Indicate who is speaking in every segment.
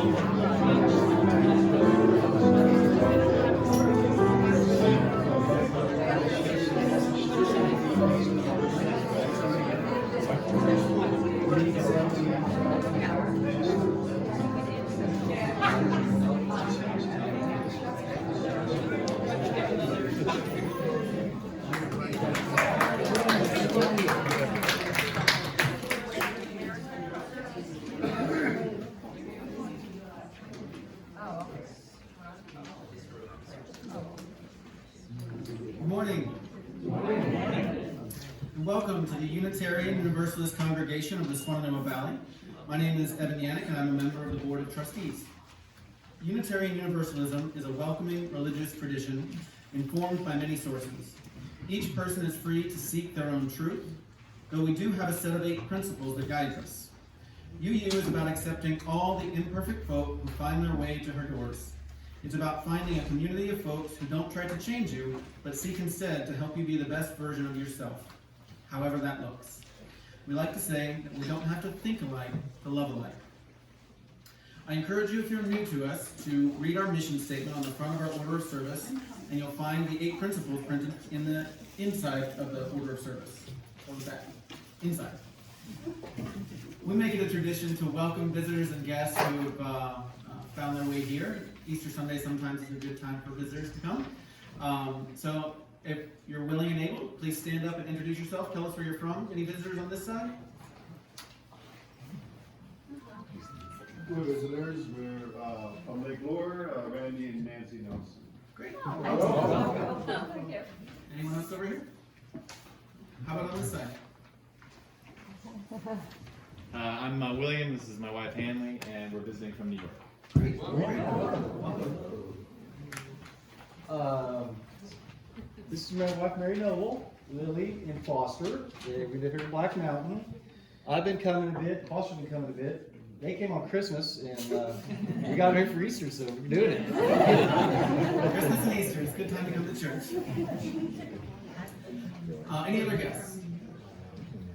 Speaker 1: Good morning. And welcome to the Unitarian Universalist congregation of the Swananoa Valley. My name is Evan Yannick, and I'm a member of the Board of Trustees. Unitarian Universalism is a welcoming religious tradition informed by many sources. Each person is free to seek their own truth, though we do have a set of 8 principles that guide us. UU is about accepting all the imperfect folk who find their way to her doors. It's about finding a community of folks who don't try to change you, but seek instead to help you be the best version of yourself, however that looks. We like to say that we don't have to think alike to love alike. I encourage you, if you're new to us, to read our mission statement on the front of our order of service, and you'll find the 8 principles printed in the inside of the order of service. On the back. Inside. We make it a tradition to welcome visitors and guests who have found their way here. Easter Sunday sometimes is a good time for visitors to come. So if you're willing and able, please stand up and introduce yourself. Tell us where you're from. Any visitors on this side?
Speaker 2: We're visitors. We're from Lake Lure, Randy and Nancy Nelson.
Speaker 1: Great.
Speaker 2: Hello.
Speaker 1: Anyone else over here? How about on this side?
Speaker 3: I'm William, this is my wife Hanley, and we're visiting from New York.
Speaker 1: Great. Welcome.
Speaker 4: This is my wife Mary Noble, Lily and Foster. We live here in Black Mountain. I've been coming a bit, Foster's been coming a bit. They came on Christmas and we got them here for Easter, so we're doing it.
Speaker 1: Christmas and Easter, it's a good time to come to church. Any other guests?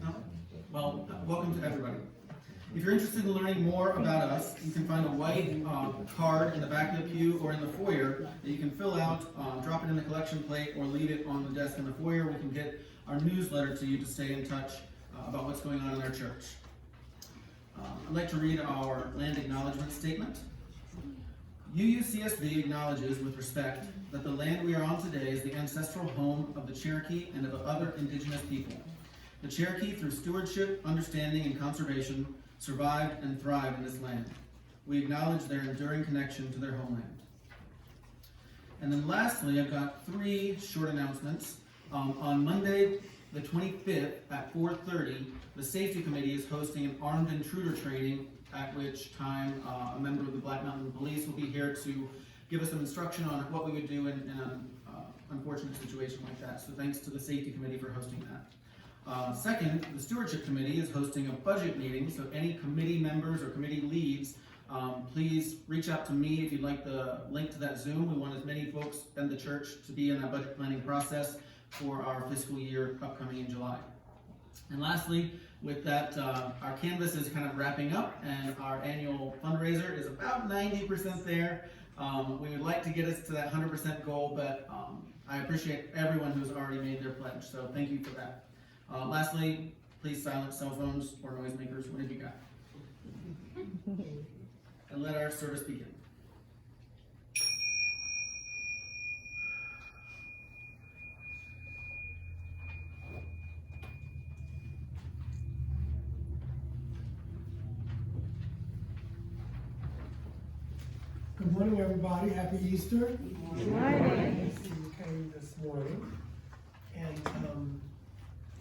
Speaker 1: No? Well, welcome to everybody. If you're interested in learning more about us, you can find a white card in the back of the pew or in the foyer that you can fill out, drop it in the collection plate, or leave it on the desk in the foyer. We can get our newsletter to you to stay in touch about what's going on in our church. I'd like to read our land acknowledgement statement. UUCSB acknowledges with respect that the land we are on today is the ancestral home of the Cherokee and of other indigenous people. The Cherokee, through stewardship, understanding, and conservation, survived and thrived in this land. We acknowledge their enduring connection to their homeland. And then lastly, I've got 3 short announcements. On Monday, the 25th at 4:30, the Safety Committee is hosting an armed intruder training, at which time a member of the Black Mountain Police will be here to give us some instruction on what we would do in an unfortunate situation like that. So thanks to the Safety Committee for hosting that. Second, the Stewardship Committee is hosting a budget meeting, so any committee members or committee leads, please reach out to me if you'd like the link to that Zoom. We want as many folks in the church to be in that budget planning process for our fiscal year upcoming in July. And lastly, with that, our canvas is kind of wrapping up, and our annual fundraiser is about 90% there. We would like to get us to that 100% goal, but I appreciate everyone who's already made their pledge, so thank you for that. Lastly, please silence cell phones or noisemakers, whatever you got. And let our service begin.
Speaker 5: Good morning, everybody. Happy Easter.
Speaker 6: Good morning.
Speaker 5: You came this morning, and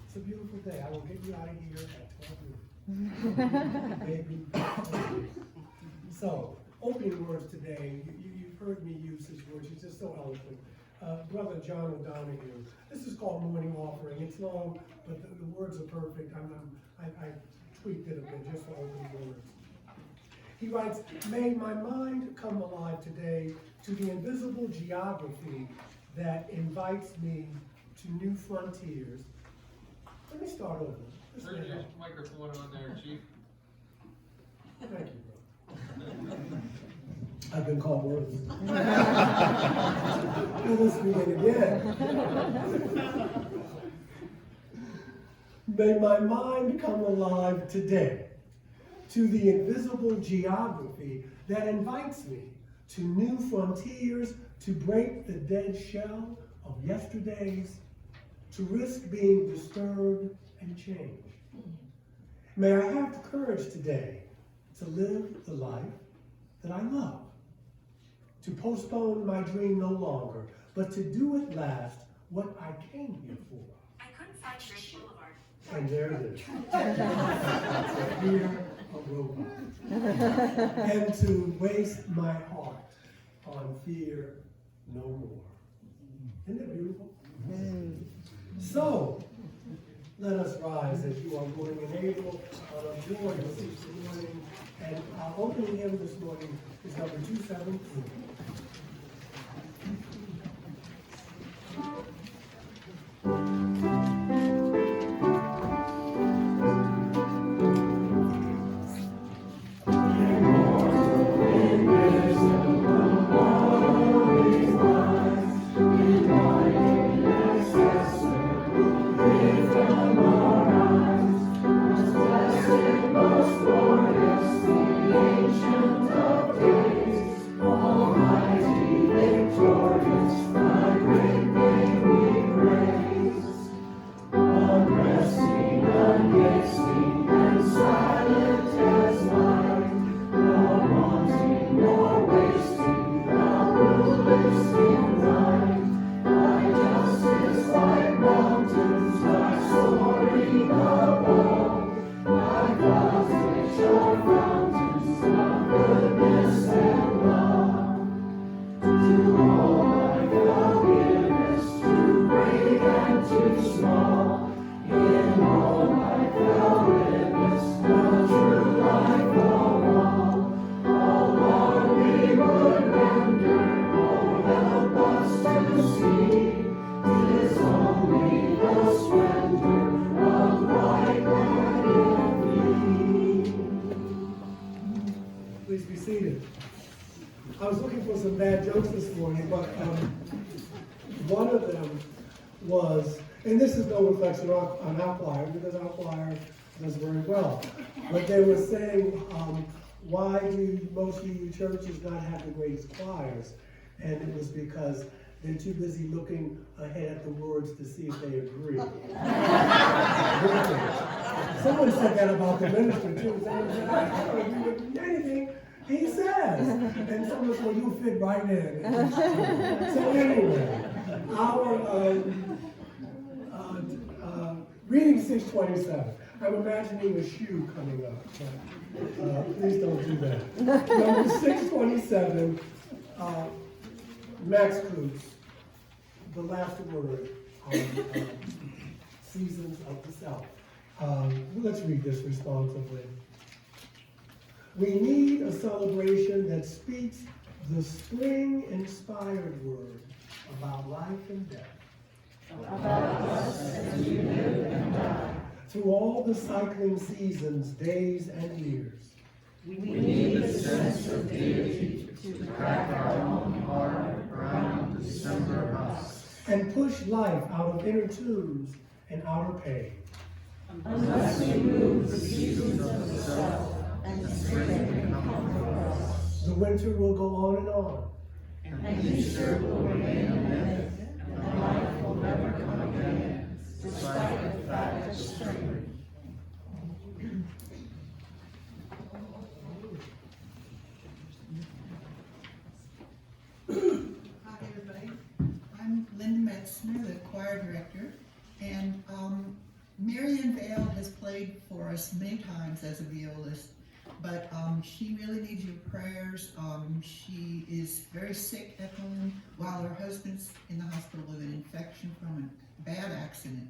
Speaker 5: it's a beautiful day. I will get you out of here at 12 noon. Maybe. So, opening words today. You've heard me use his words. He's just so eloquent. Brother John O'Donoghue. This is called Morning Offering. It's long, but the words are perfect. I tweaked it a bit just for opening words. He writes, may my mind come alive today to the invisible geography that invites me to new frontiers. Let me start over.
Speaker 6: Turn your microphone on there, Chief.
Speaker 5: Thank you, bro. I've been called worse. Well, let's begin again. May my mind come alive today to the invisible geography that invites me to new frontiers, to break the dead shell of yesterdays, to risk being disturbed and changed. May I have the courage today to live the life that I love, to postpone my dream no longer, but to do at last what I came here for.
Speaker 7: I couldn't find Great Boulevard.
Speaker 5: And there it is. To fear a robot. And to waste my heart on fear no more. Isn't it beautiful? So, let us rise as you are willing and able on a joyous Easter morning. And our opening hymn this morning is number 217. Please be seated. I was looking for some bad jokes this morning, but one of them was, and this is no reflection on our choir, because our choir does very well, but they were saying, why do most of you churches not have the greatest choirs? And it was because they're too busy looking ahead at the words to see if they agree. Someone said that about the minister too. Someone said, I don't agree with anything he says. And someone said, well, you fit right in. So anyway, our reading 627. I'm imagining a shoe coming up. But, please don't do that. Number 627, Max Kluth, the last word on Seasons of the South. Let's read this responsively. We need a celebration that speaks the spring-inspired word about life and death.
Speaker 6: About us as you live and die.
Speaker 5: Through all the cycling seasons, days, and years.
Speaker 6: We need a sense of deity to crack our own heart around December husk.
Speaker 5: And push life out of inner tombs and outer pain.
Speaker 6: Unless we move the seasons of the south and spring can come for us.
Speaker 5: The winter will go on and on.
Speaker 6: And Easter will remain a myth, and life will never come again, despite the fact of spring.
Speaker 8: Hi, everybody. I'm Linda Metzner, the choir director, and Marian Vale has played for us many times as a violist, but she really needs your prayers. She is very sick at home while her husband's in the hospital with an infection from a bad accident.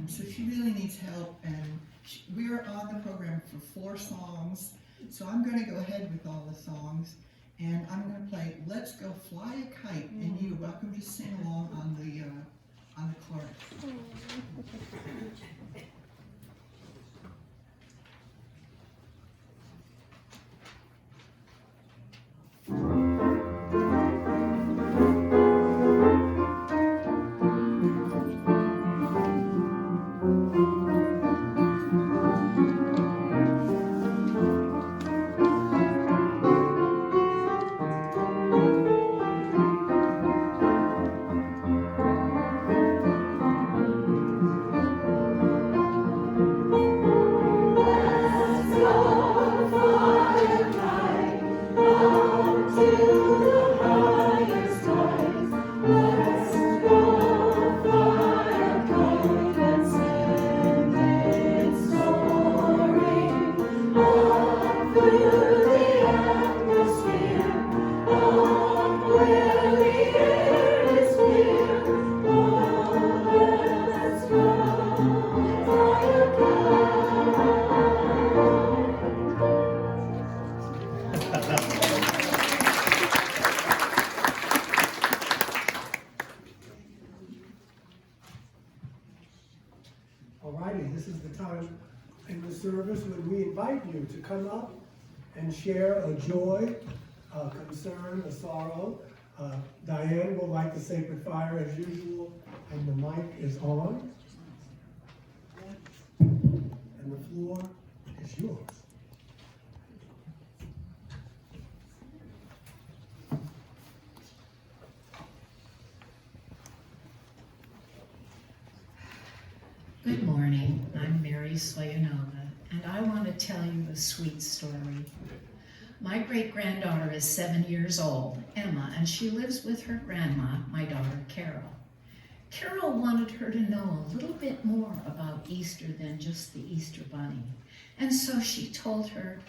Speaker 8: So she really needs help, and we're on the program for 4 songs, so I'm going to go ahead with all the songs. And I'm going to play Let's Go Fly a Kite, and you're welcome to sing along on the chorus.
Speaker 5: service when we invite you to come up and share a joy, a concern, a sorrow. Diane will light the sacred fire as usual, and the mic is on. And the floor is yours.
Speaker 6: Good morning, I'm Mary Slayanova, and I want to tell you a sweet story. My great-granddaughter is 7 years old, Emma, and she lives with her grandma, my daughter Carol. Carol wanted her to know a little bit more about Easter than just the Easter Bunny, and so she told her,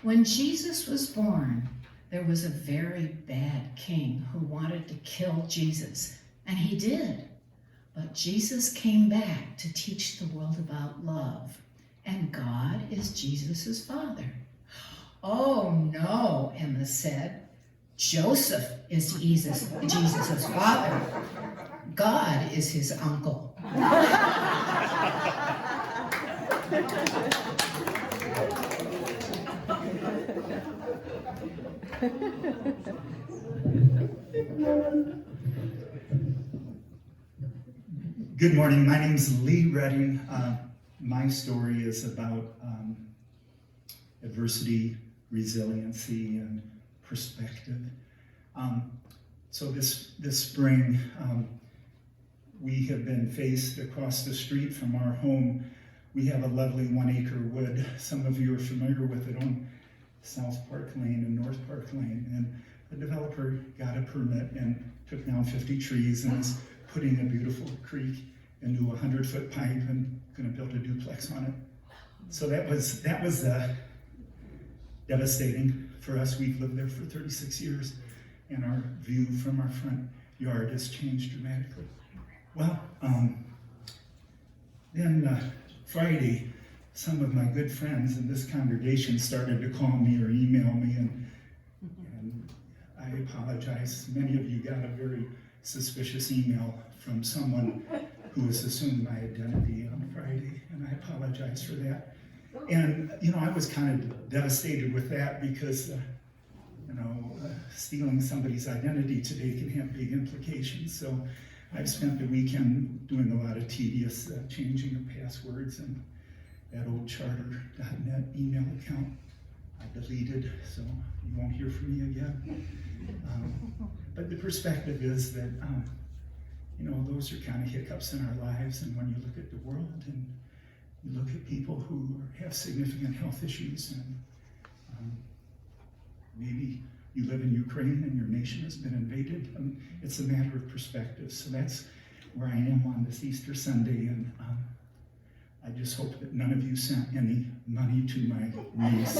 Speaker 6: when Jesus was born, there was a very bad king who wanted to kill Jesus, and he did. But Jesus came back to teach the world about love, and God is Jesus' father. Oh no, Emma said. Joseph is Jesus' father. God is his uncle.
Speaker 9: Good morning, my name is Lee Redding. My story is about adversity, resiliency, and perspective. So this spring, we have been faced across the street from our home. We have a lovely 1 acre wood. Some of you are familiar with it on South Park Lane and North Park Lane. And the developer got a permit and took down 50 trees and is putting a beautiful creek into a 100-foot pipe and going to build a duplex on it. So that was devastating for us. We've lived there for 36 years, and our view from our front yard has changed dramatically. Well, then Friday, some of my good friends in this congregation started to call me or email me, and I apologize. Many of you got a very suspicious email from someone who has assumed my identity on Friday, and I apologize for that. And, I was kind of devastated with that because, stealing somebody's identity today can have big implications. So I've spent the weekend doing a lot of tedious changing of passwords, and that old charter.net email account I deleted, so you won't hear from me again. But the perspective is that, those are kind of hiccups in our lives, and when you look at the world and you look at people who have significant health issues, and maybe you live in Ukraine and your nation has been invaded, it's a matter of perspective. So that's where I am on this Easter Sunday, and I just hope that none of you sent any money to my niece.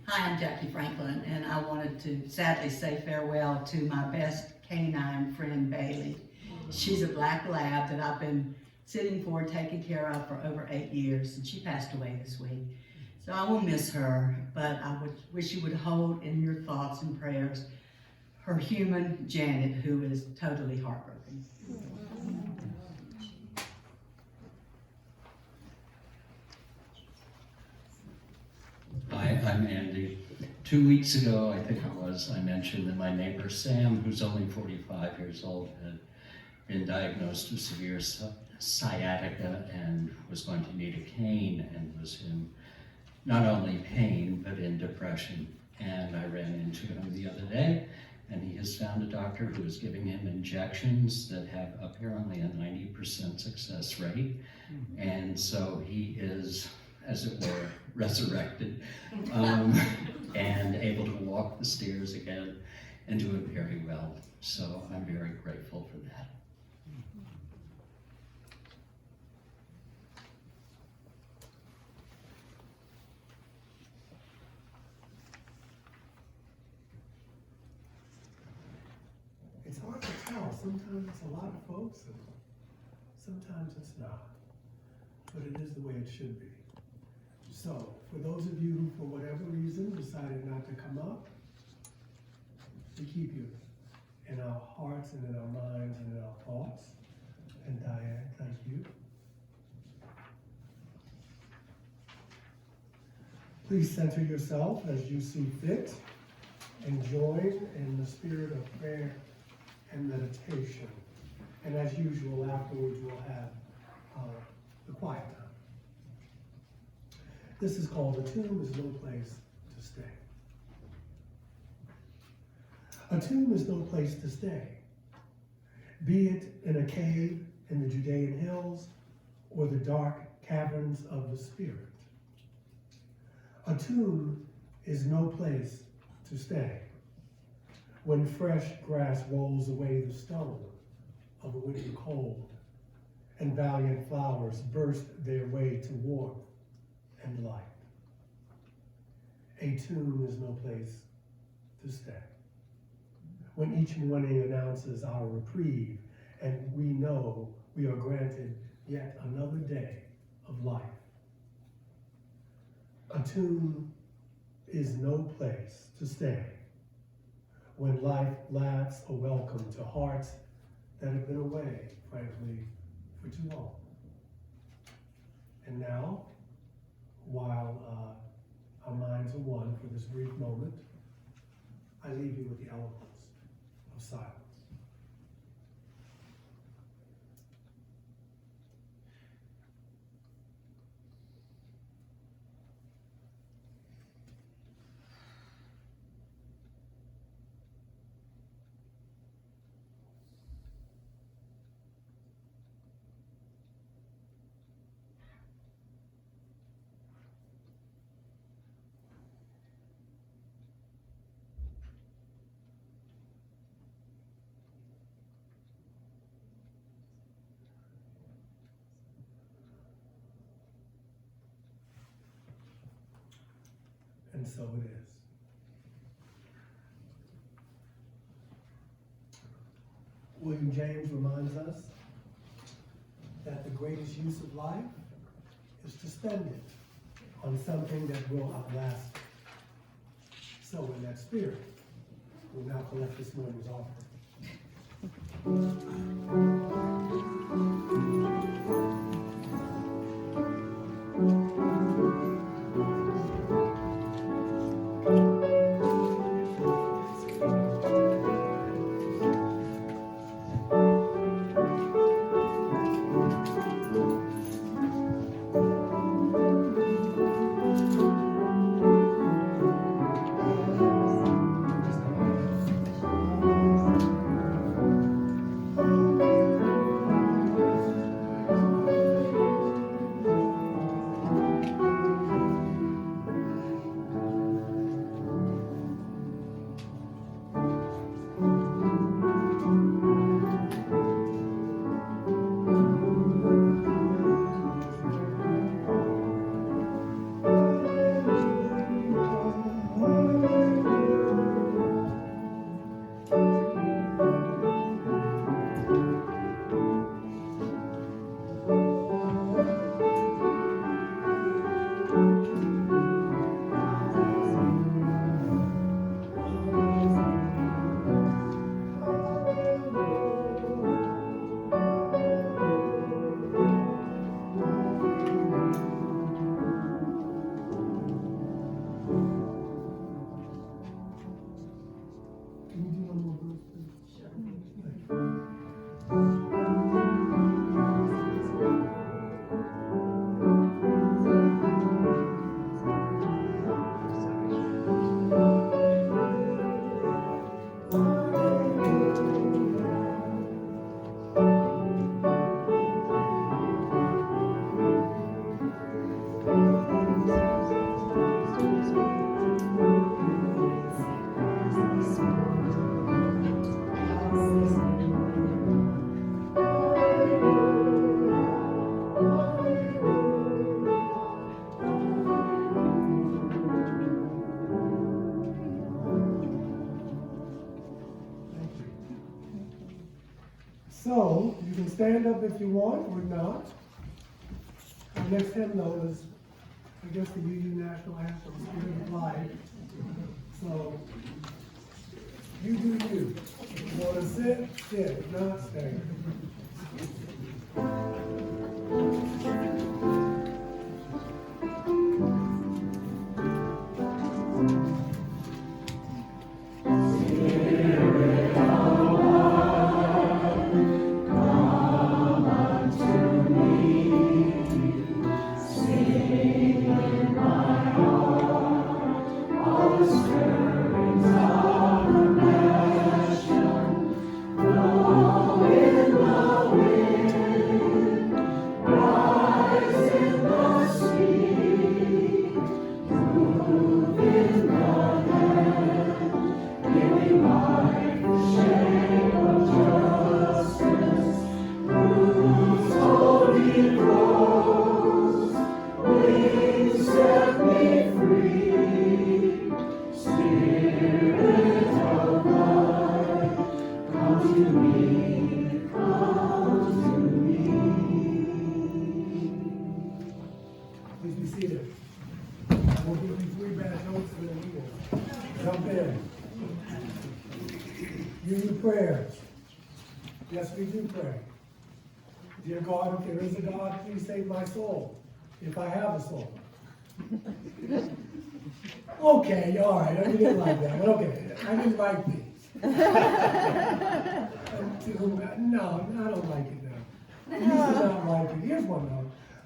Speaker 10: Hi, I'm Jackie Franklin, and I wanted to sadly say farewell to my best canine friend, Bailey. She's a black lab that I've been sitting for and taking care of for over 8 years, and she passed away this week. So I will miss her, but I would wish you would hold in your thoughts and prayers her human Janet, who is totally heartbroken.
Speaker 11: Hi, I'm Andy. 2 weeks ago, I think it was, I mentioned that my neighbor Sam, who's only 45 years old, had been diagnosed with severe sciatica and was going to need a cane, and was in not only pain, but in depression. And I ran into him the other day, and he has found a doctor who is giving him injections that have apparently a 90% success rate. And so he is, as it were, resurrected and able to walk the stairs again and doing very well. So I'm very grateful for that.
Speaker 5: It's hard to tell. Sometimes it's a lot of folks, and sometimes it's not. But it is the way it should be. So, for those of you who, for whatever reason, decided not to come up, we keep you in our hearts and in our minds and in our thoughts. And Diane, thank you. Please center yourself as you see fit and join in the spirit of prayer and meditation. And as usual, afterwards we'll have the quiet time. This is called "A Tomb is No Place to Stay." A tomb is no place to stay, be it in a cave in the Judean hills or the dark caverns of the spirit. A tomb is no place to stay when fresh grass rolls away the stone of a winter cold and valiant flowers burst their way to warmth and light. A tomb is no place to stay when each morning announces our reprieve and we know we are granted yet another day of life. A tomb is no place to stay when life laughs a welcome to hearts that have been away, frankly, for too long. And now, while our minds are one for this brief moment, I leave you with the eloquence of silence. And so it is. William James reminds us that the greatest use of life is to spend it on something that will outlast it. So in that spirit, we'll now collect this morning's offering. So, you can stand up if you want or not. Our next hymnal is I guess the UU national anthem, Spirit of Life. So, you do you. If you wanna sit, sit, if not, stay. Please be seated. We'll give you 3 bad notes and then we will jump in. You do prayers. Yes, we do pray. Dear God, if there is a God, please save my soul, if I have a soul. Okay, all right, I didn't like that, but okay, I didn't like these. No, I don't like it now. I used to not like it. Here's one though.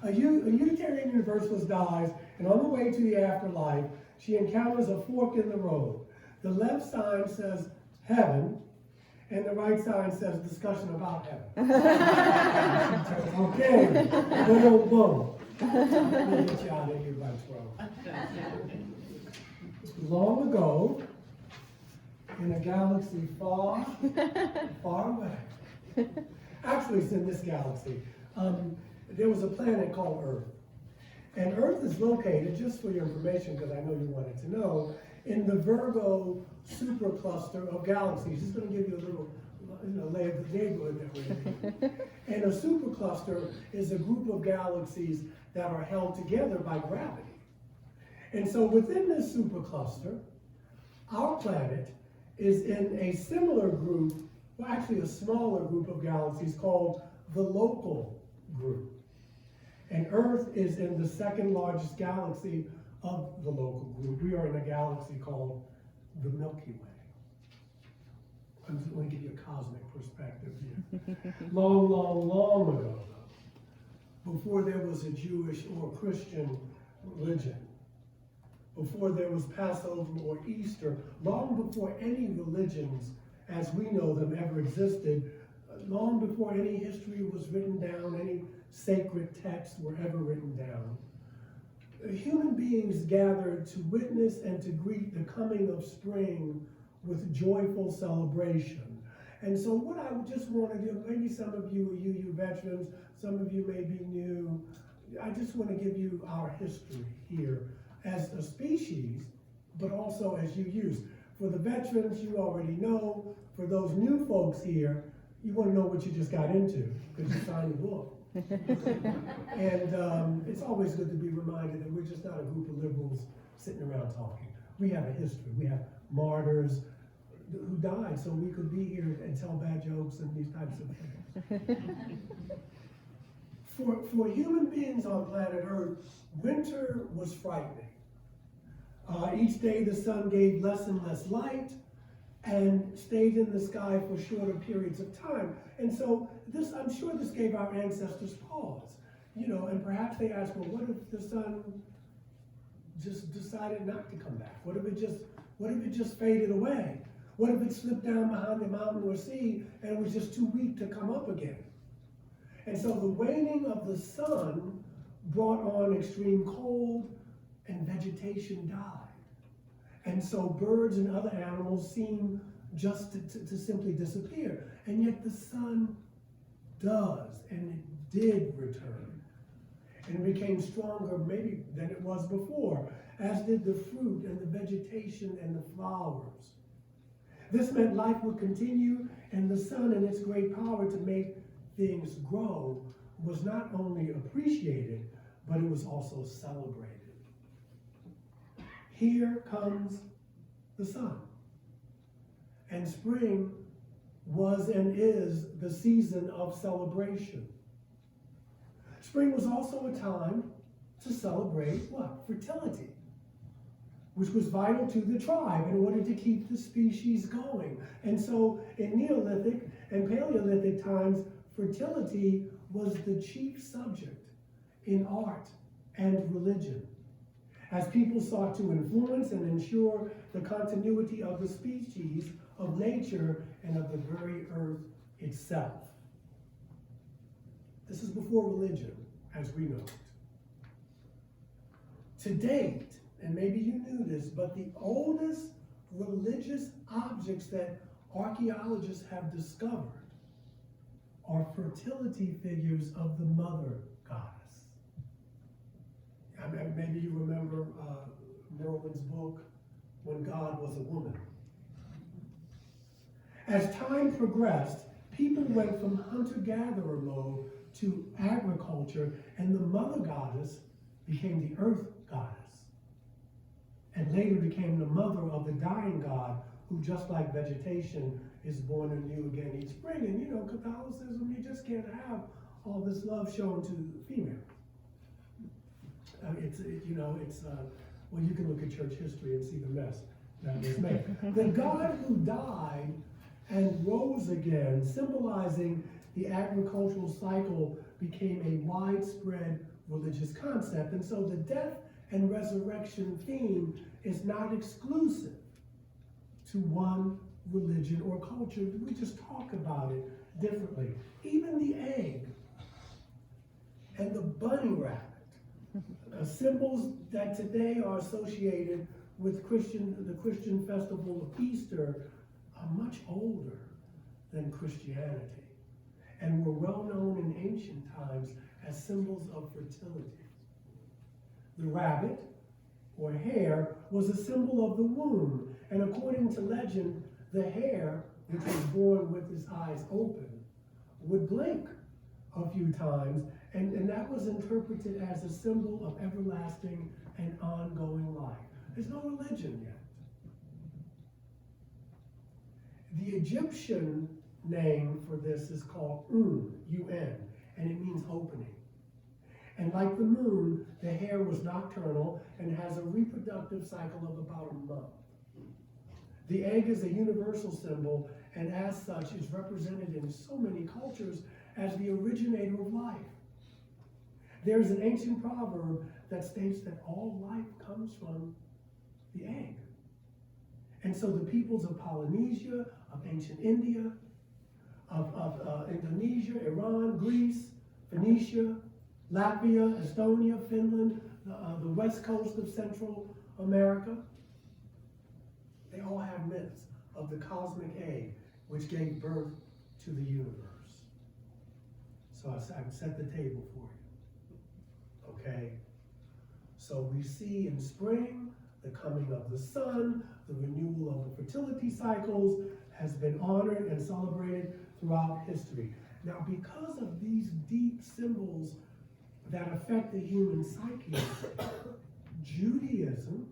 Speaker 5: A Unitarian Universalist dies, and on the way to the afterlife, she encounters a fork in the road. The left sign says heaven, and the right sign says discussion about heaven. Okay, boom, boom. We'll get you out of here by 12. Long ago, in a galaxy far, far away. Actually, it's in this galaxy. There was a planet called Earth. And Earth is located, just for your information, because I know you wanted to know, in the Virgo supercluster of galaxies. Just going to give you a little lay of the neighborhood that we're in. And a supercluster is a group of galaxies that are held together by gravity. And so within this supercluster, our planet is in a similar group, well, actually a smaller group of galaxies called the local group. And Earth is in the second largest galaxy of the local group. We are in a galaxy called the Milky Way. I'm just going to give you a cosmic perspective here. Long, long, long ago, before there was a Jewish or Christian religion, before there was Passover or Easter, long before any religions as we know them ever existed, long before any history was written down, any sacred texts were ever written down, human beings gathered to witness and to greet the coming of spring with joyful celebration. And so what I just want to do, maybe some of you are UU veterans, some of you may be new, I just want to give you our history here as a species, but also as UUs. For the veterans, you already know. For those new folks here, you want to know what you just got into, because you signed the book. And it's always good to be reminded that we're just not a group of liberals sitting around talking. We have a history. We have martyrs who died so we could be here and tell bad jokes and these types of things. For human beings on planet Earth, winter was frightening. Each day the sun gave less and less light and stayed in the sky for shorter periods of time. And so this, I'm sure this gave our ancestors pause, you know, and perhaps they asked, well, what if the sun just decided not to come back? What if it just faded away? What if it slipped down behind the mountain or sea and was just too weak to come up again? And so the waning of the sun brought on extreme cold and vegetation died. And so birds and other animals seem just to simply disappear. And yet the sun does, and it did return. And it became stronger maybe than it was before, as did the fruit and the vegetation and the flowers. This meant life would continue, and the sun and its great power to make things grow was not only appreciated, but it was also celebrated. here comes the sun. And spring was and is the season of celebration. Spring was also a time to celebrate what? Fertility, which was vital to the tribe in order to keep the species going. And so in Neolithic and Paleolithic times, fertility was the chief subject in art and religion, as people sought to influence and ensure the continuity of the species, of nature, and of the very earth itself. This is before religion, as we know it. To date, and maybe you knew this, but the oldest religious objects that archaeologists have discovered are fertility figures of the mother goddess. I mean, maybe you remember Merlin's book, When God Was a Woman. As time progressed, people went from hunter-gatherer mode to agriculture, and the mother goddess became the earth goddess, and later became the mother of the dying god, who, just like vegetation, is born anew again each spring. And you know, Catholicism, you just can't have all this love shown to females. Well, you can look at church history and see the mess that was made. The God who died and rose again, symbolizing the agricultural cycle, became a widespread religious concept. And so the death and resurrection theme is not exclusive to one religion or culture. We just talk about it differently. Even the egg and the bunny rabbit, symbols that today are associated with the Christian festival of Easter, are much older than Christianity, and were well known in ancient times as symbols of fertility. The rabbit, or hare, was a symbol of the womb, and according to legend, the hare, which was born with his eyes open, would blink a few times, and that was interpreted as a symbol of everlasting and ongoing life. There's no religion yet. The Egyptian name for this is called Un, and it means opening. And like the moon, the hare was nocturnal and has a reproductive cycle of about a month. The egg is a universal symbol, and as such is represented in so many cultures as the originator of life. There is an ancient proverb that states that all life comes from the egg. And so the peoples of Polynesia, of ancient India, of Indonesia, Iran, Greece, Phoenicia, Latvia, Estonia, Finland, the west coast of Central America, they all have myths of the cosmic egg which gave birth to the universe. So I've set the table for you. Okay? So we see in spring the coming of the sun, the renewal of the fertility cycles has been honored and celebrated throughout history. Now, because of these deep symbols that affect the human psyche, Judaism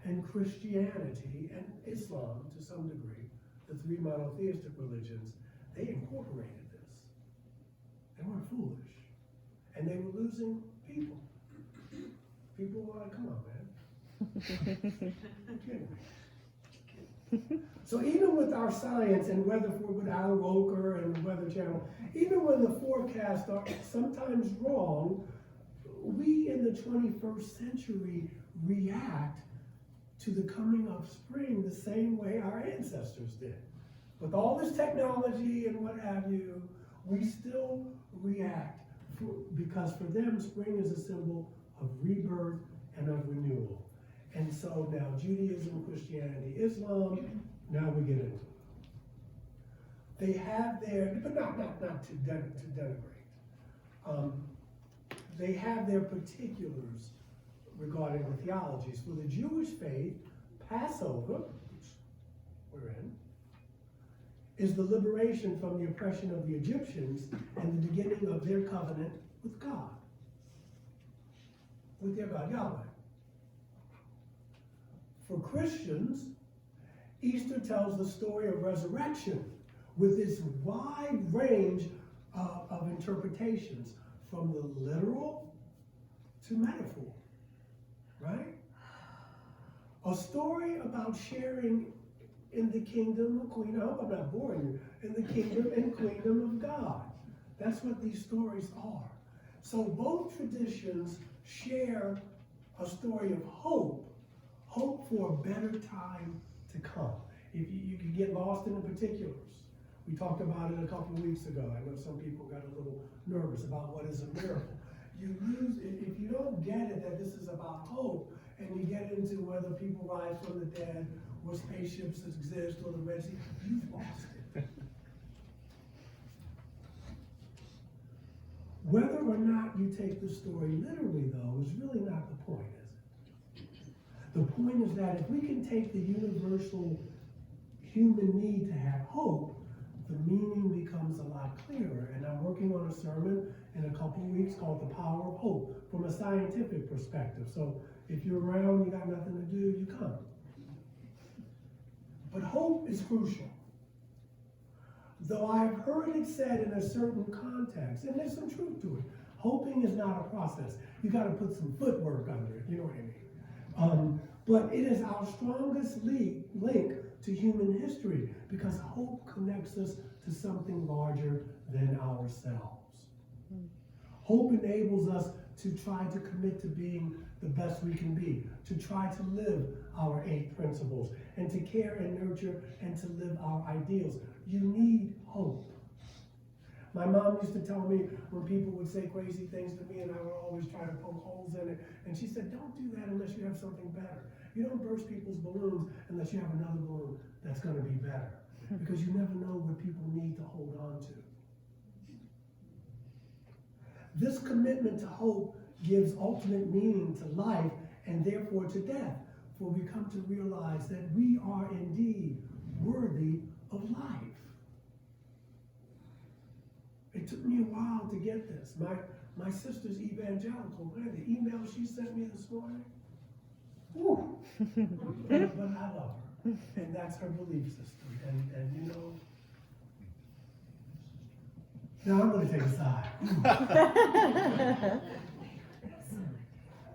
Speaker 5: and Christianity and Islam, to some degree, the three monotheistic religions, they incorporated this. They weren't foolish. And they were losing people. People were like, come on, man. So even with our science and weather with Al Roker and the Weather Channel, even when the forecasts are sometimes wrong, we in the 21st century react to the coming of spring the same way our ancestors did. With all this technology and what have you, we still react because for them, spring is a symbol of rebirth and of renewal. And so now Judaism, Christianity, Islam, now we get into it. They have their, but not to denigrate. They have their particulars regarding the theologies. For the Jewish faith, Passover, which we're in, is the liberation from the oppression of the Egyptians and the beginning of their covenant with God, with their God, Yahweh. For Christians, Easter tells the story of resurrection with this wide range of interpretations, from the literal to metaphor, right? A story about sharing in the kingdom of Queen, I hope I'm not boring you, in the kingdom and queendom of God. That's what these stories are. So both traditions share a story of hope for a better time to come. If you can get lost in the particulars. We talked about it a couple of weeks ago. I know some people got a little nervous about what is a miracle. If you don't get it that this is about hope, and you get into whether people rise from the dead, or spaceships exist, or the Red Sea, you've lost it. Whether or not you take the story literally, though, is really not the point, is it? The point is that if we can take the universal human need to have hope, the meaning becomes a lot clearer. And I'm working on a sermon in a couple of weeks called The Power of Hope from a scientific perspective. So if you're around, you got nothing to do, you come. But hope is crucial. Though I've heard it said in a certain context, and there's some truth to it, hoping is not a process. You got to put some footwork under it, you know what I mean? But it is our strongest link to human history, because hope connects us to something larger than ourselves. Hope enables us to try to commit to being the best we can be, to try to live our 8 principles, and to care and nurture and to live our ideals. You need hope. My mom used to tell me when people would say crazy things to me, and I would always try to poke holes in it, and she said, don't do that unless you have something better. You don't burst people's balloons unless you have another balloon that's going to be better, because you never know what people need to hold on to. This commitment to hope gives ultimate meaning to life and therefore to death, for we come to realize that we are indeed worthy of life. It took me a while to get this. My sister's evangelical, man, the email she sent me this morning, whew. But I love her, and that's her belief system. And you know, now I'm going to take a side.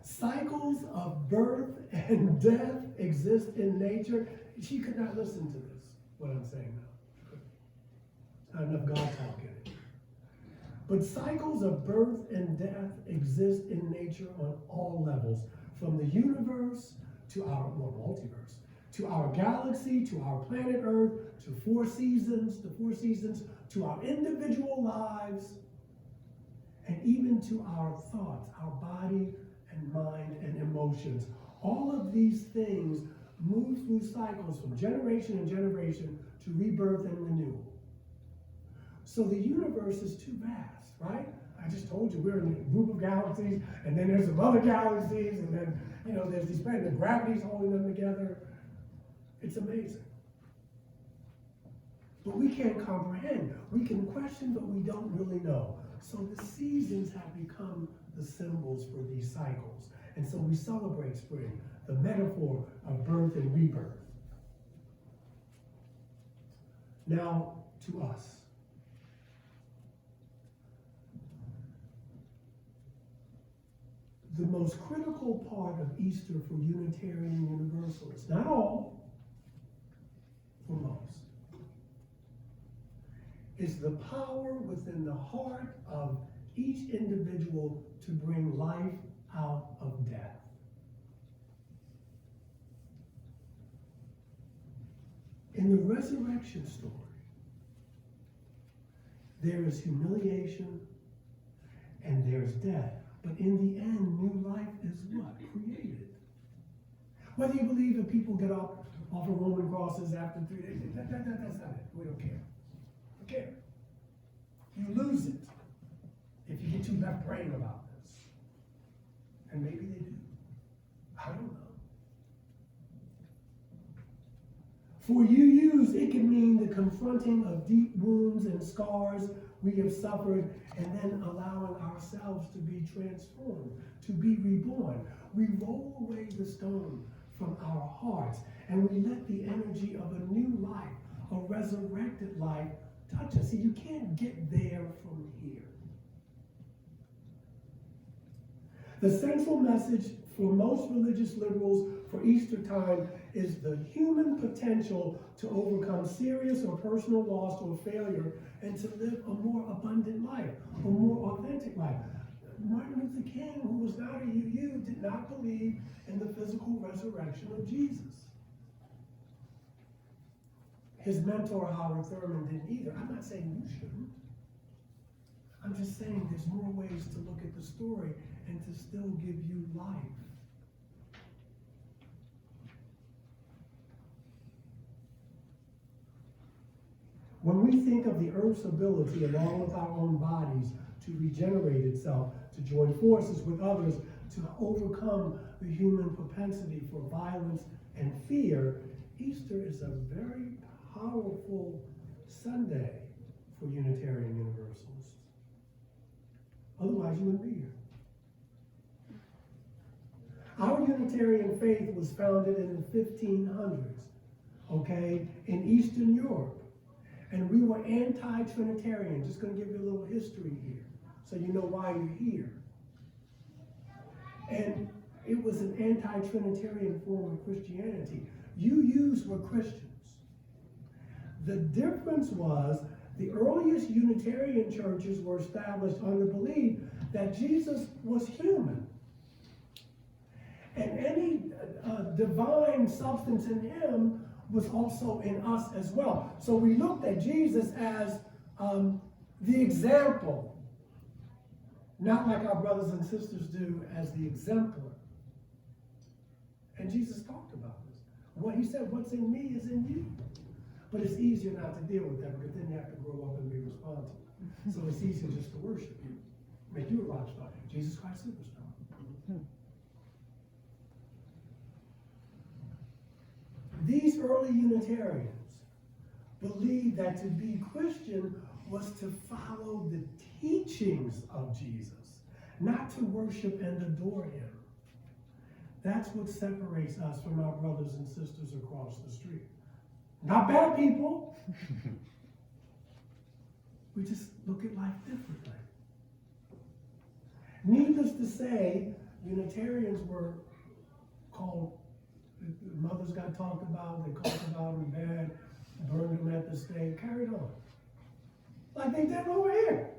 Speaker 5: Cycles of birth and death exist in nature. She could not listen to this, what I'm saying now. Not enough God talk in it. But cycles of birth and death exist in nature on all levels, from the universe to our multiverse, to our galaxy, to our planet Earth, to the 4 seasons, to our individual lives, and even to our thoughts, our body and mind and emotions. All of these things move through cycles from generation and generation to rebirth and renewal. So the universe is too vast, right? I just told you we're in a group of galaxies, and then there's some other galaxies, and then, you know, there's these planets, gravity's holding them together. It's amazing. But we can't comprehend. We can question, but we don't really know. So the seasons have become the symbols for these cycles. And so we celebrate spring, the metaphor of birth and rebirth. Now, to us. The most critical part of Easter for Unitarian Universalists, not all, for most, is the power within the heart of each individual to bring life out of death. In the resurrection story, there is humiliation and there's death. But in the end, new life is what? Created. Whether you believe that people get off of Roman crosses after 3 days, that's not it. We don't care. We don't care. You lose it if you get too left brain about this. And maybe they do. I don't know. For you, it can mean the confronting of deep wounds and scars we have suffered, and then allowing ourselves to be transformed, to be reborn. We roll away the stone from our hearts, and we let the energy of a new life, a resurrected life, touch us. See, you can't get there from here. The central message for most religious liberals for Easter time is the human potential to overcome serious or personal loss or failure and to live a more abundant life, a more authentic life. Martin Luther King, who was not a UU, did not believe in the physical resurrection of Jesus. His mentor, Howard Thurman, didn't either. I'm not saying you shouldn't. I'm just saying there's more ways to look at the story and to still give you life. When we think of the earth's ability, along with our own bodies, to regenerate itself, to join forces with others, to overcome the human propensity for violence and fear, Easter is a very powerful Sunday for Unitarian Universalists. Otherwise, you wouldn't be here. Our Unitarian faith was founded in the 1500s, okay, in Eastern Europe. And we were anti-Trinitarian. Just going to give you a little history here, so you know why you're here. And it was an anti-Trinitarian form of Christianity. UUs were Christians. The difference was the earliest Unitarian churches were established on the belief that Jesus was human. And any divine substance in him was also in us as well. So we looked at Jesus as the example, not like our brothers and sisters do as the exemplar. And Jesus talked about this. What he said, what's in me is in you. But it's easier not to deal with that because then you have to grow up and be responsible. So it's easier just to worship you, make you a rock star. Jesus Christ superstar. These early Unitarians believed that to be Christian was to follow the teachings of Jesus, not to worship and adore him. That's what separates us from our brothers and sisters across the street. Not bad people. We just look at life differently. Needless to say, Unitarians were called, mothers got talked about, they called about them bad, burned them at the stake, carried on. Like they did over here.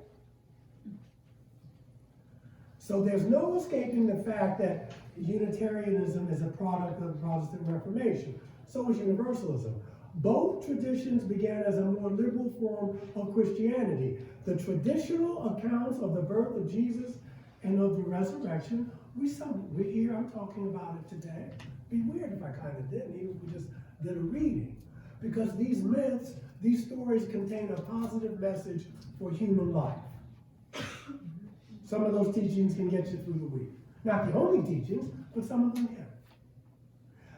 Speaker 5: So there's no escaping the fact that Unitarianism is a product of the Protestant Reformation. So is Universalism. Both traditions began as a more liberal form of Christianity. The traditional accounts of the birth of Jesus and of the resurrection, we're here, I'm talking about it today. It'd be weird if I kind of didn't, even if we just did a reading. Because these myths, these stories contain a positive message for human life. Some of those teachings can get you through the week. Not the only teachings, but some of them can.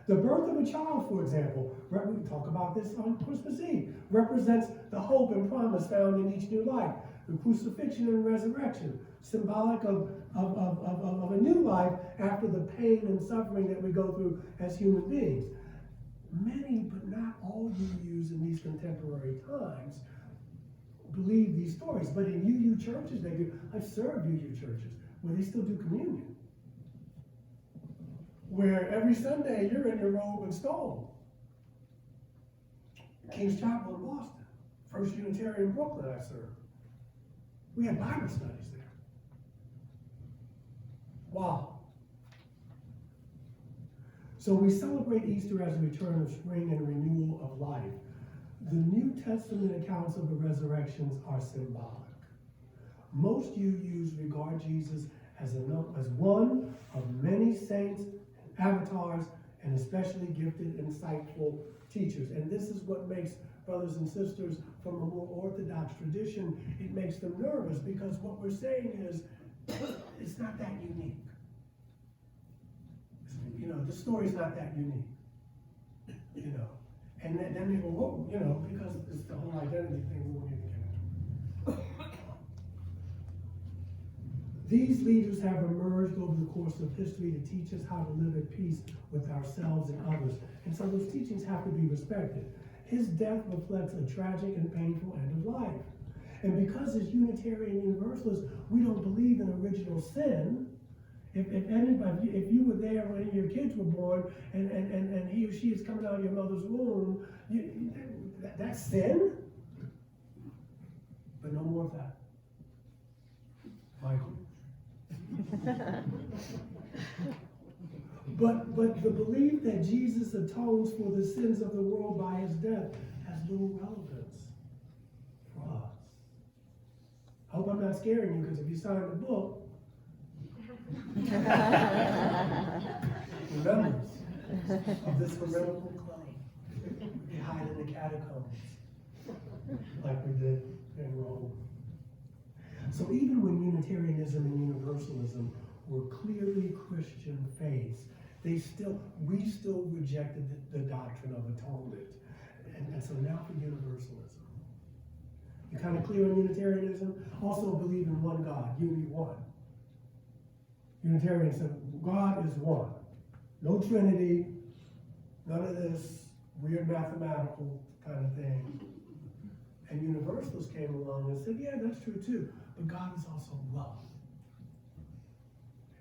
Speaker 5: The birth of a child, for example, we talk about this on Christmas Eve, represents the hope and promise found in each new life. The crucifixion and resurrection, symbolic of a new life after the pain and suffering that we go through as human beings. Many, but not all UUs in these contemporary times believe these stories. But in UU churches, they do. I've served UU churches where they still do communion. Where every Sunday you're in your robe and stole. King's Chapel in Boston, First Unitarian Brooklyn I served. We had Bible studies there. Wow. So we celebrate Easter as a return of spring and renewal of life. The New Testament accounts of the resurrections are symbolic. Most UUs regard Jesus as one of many saints, avatars, and especially gifted, insightful teachers. And this is what makes brothers and sisters from a more orthodox tradition, it makes them nervous because what we're saying is, it's not that unique. You know, the story's not that unique. You know, and then they go, whoa, you know, because it's the whole identity thing we won't even get into. These leaders have emerged over the course of history to teach us how to live at peace with ourselves and others. And so those teachings have to be respected. His death reflects a tragic and painful end of life. And because as Unitarian Universalists, we don't believe in original sin, if you were there when your kids were born and he or she is coming out of your mother's womb, that's sin? But no more of that. Michael. But the belief that Jesus atones for the sins of the world by his death has little relevance for us. I hope I'm not scaring you, because if you sign the book, the members of this heretical club, they hide in the catacombs, like we did in Rome. So even when Unitarianism and Universalism were clearly Christian faiths, we still rejected the doctrine of atonement. And so now for Universalism. You kind of clear on Unitarianism? Also believe in one God, unity one. Unitarians said God is one. No Trinity, none of this weird mathematical kind of thing. And Universalists came along and said, yeah, that's true too, but God is also love.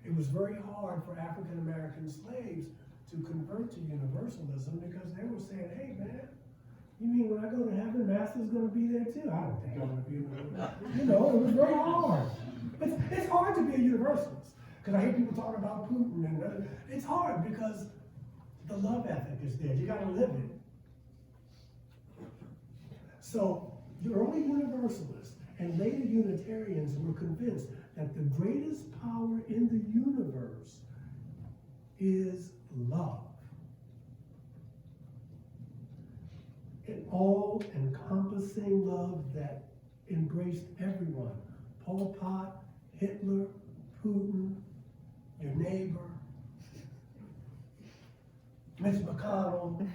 Speaker 5: It was very hard for African American slaves to convert to Universalism because they were saying, hey man, you mean when I go to heaven, Master's going to be there too? I don't think I'm going to be there. You know, it was very hard. It's hard to be a Universalist, because I hear people talking about Putin, and it's hard because the love ethic is there. You got to live it. So the early Universalists and later Unitarians were convinced that the greatest power in the universe is love. An all-encompassing love that embraced everyone. Pol Pot, Hitler, Putin, your neighbor, Mitch McConnell,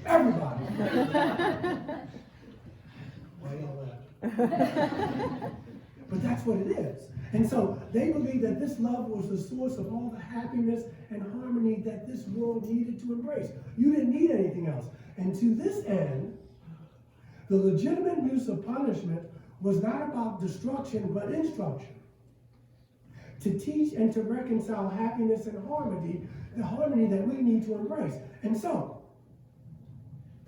Speaker 5: everybody. Why y'all laugh? But that's what it is. And so they believed that this love was the source of all the happiness and harmony that this world needed to embrace. You didn't need anything else. And to this end, the legitimate use of punishment was not about destruction, but instruction. To teach and to reconcile happiness and harmony, the harmony that we need to embrace. And so,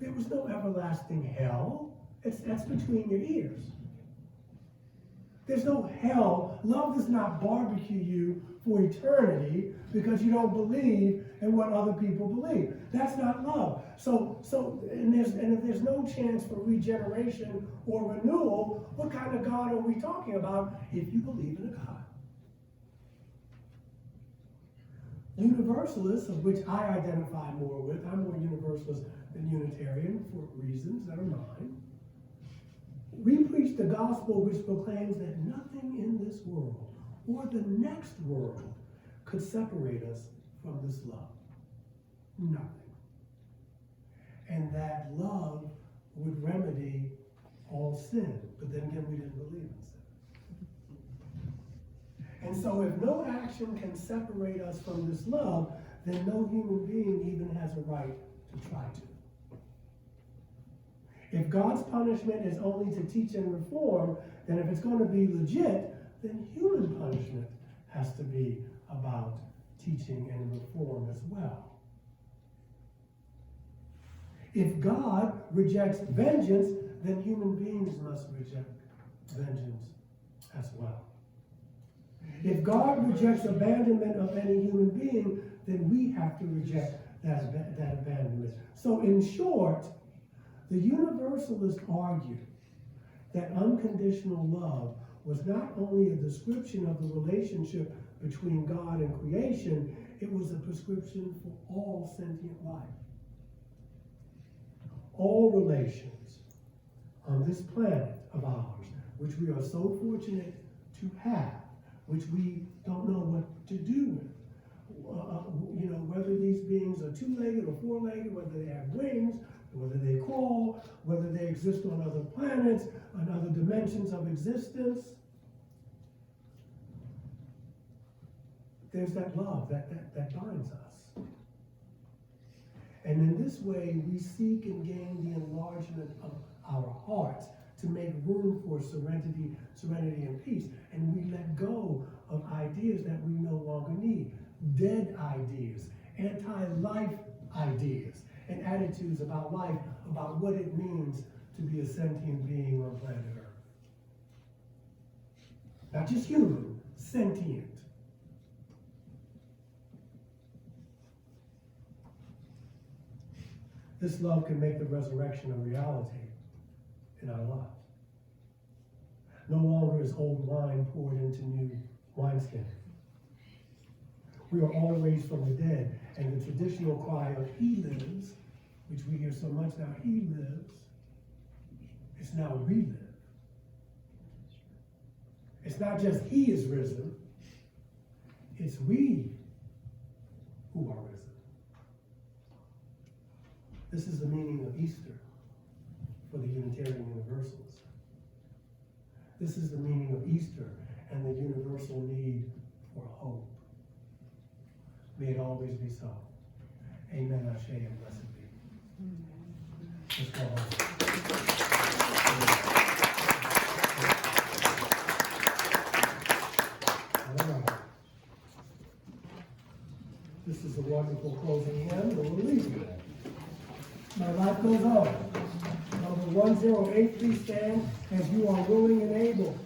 Speaker 5: there was no everlasting hell. That's between your ears. There's no hell. Love does not barbecue you for eternity because you don't believe in what other people believe. That's not love. And if there's no chance for regeneration or renewal, what kind of God are we talking about if you believe in a God? Universalists, of which I identify more with, I'm more Universalist than Unitarian for reasons that are mine. We preach the gospel which proclaims that nothing in this world or the next world could separate us from this love. Nothing. And that love would remedy all sin. But then again, we didn't believe in sin. And so if no action can separate us from this love, then no human being even has a right to try to. If God's punishment is only to teach and reform, then if it's going to be legit, then human punishment has to be about teaching and reform as well. If God rejects vengeance, then human beings must reject vengeance as well. If God rejects abandonment of any human being, then we have to reject that abandonment. So in short, the Universalists argue that unconditional love was not only a description of the relationship between God and creation, it was a prescription for all sentient life. All relations on this planet of ours, which we are so fortunate to have, which we don't know what to do with. Whether these beings are two-legged or four-legged, whether they have wings, Whether they crawl, whether they exist on other planets, on other dimensions of existence. There's that love that binds us. And in this way, we seek and gain the enlargement of our hearts to make room for serenity and peace. And we let go of ideas that we no longer need. Dead ideas, anti-life ideas, and attitudes about life, about what it means to be a sentient being on planet Earth. Not just human, sentient. This love can make the resurrection a reality in our lives. No longer is old wine poured into new wineskin. We are all raised from the dead, and the traditional cry of "He lives," which we hear so much now, "He lives," it's now "We live." It's not just He is risen, it's we who are risen. This is the meaning of Easter for the Unitarian Universalists. This is the meaning of Easter and the universal need for hope. May it always be so. Amen, Ashe, and blessed be. Let's go home. All right. This is a wonderful closing hymn, and we'll leave you. My life goes on. Number 108, please stand as you are willing and able.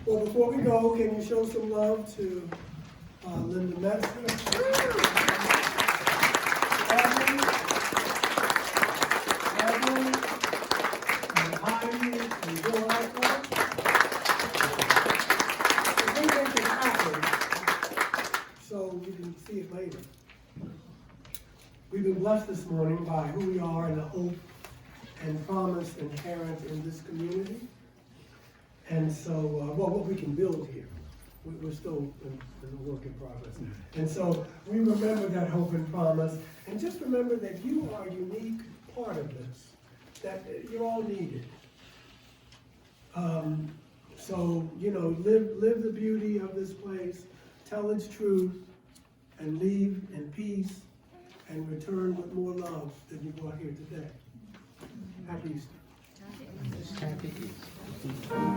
Speaker 5: Well, before we go, can you show some love to Linda Metzger? Evelyn, and Heidi, and Bill Eichler. We make it happen, so we can see it later. We've been blessed this morning by who we are and the hope and promise inherent in this community. And so, what we can build here. We're still in a work in progress. And so, we remember that hope and promise, and just remember that you are a unique part of this, that you're all needed. So, live the beauty of this place, tell its truth, and leave in peace, and return with more love than you brought here today. Happy Easter.
Speaker 4: Happy Easter.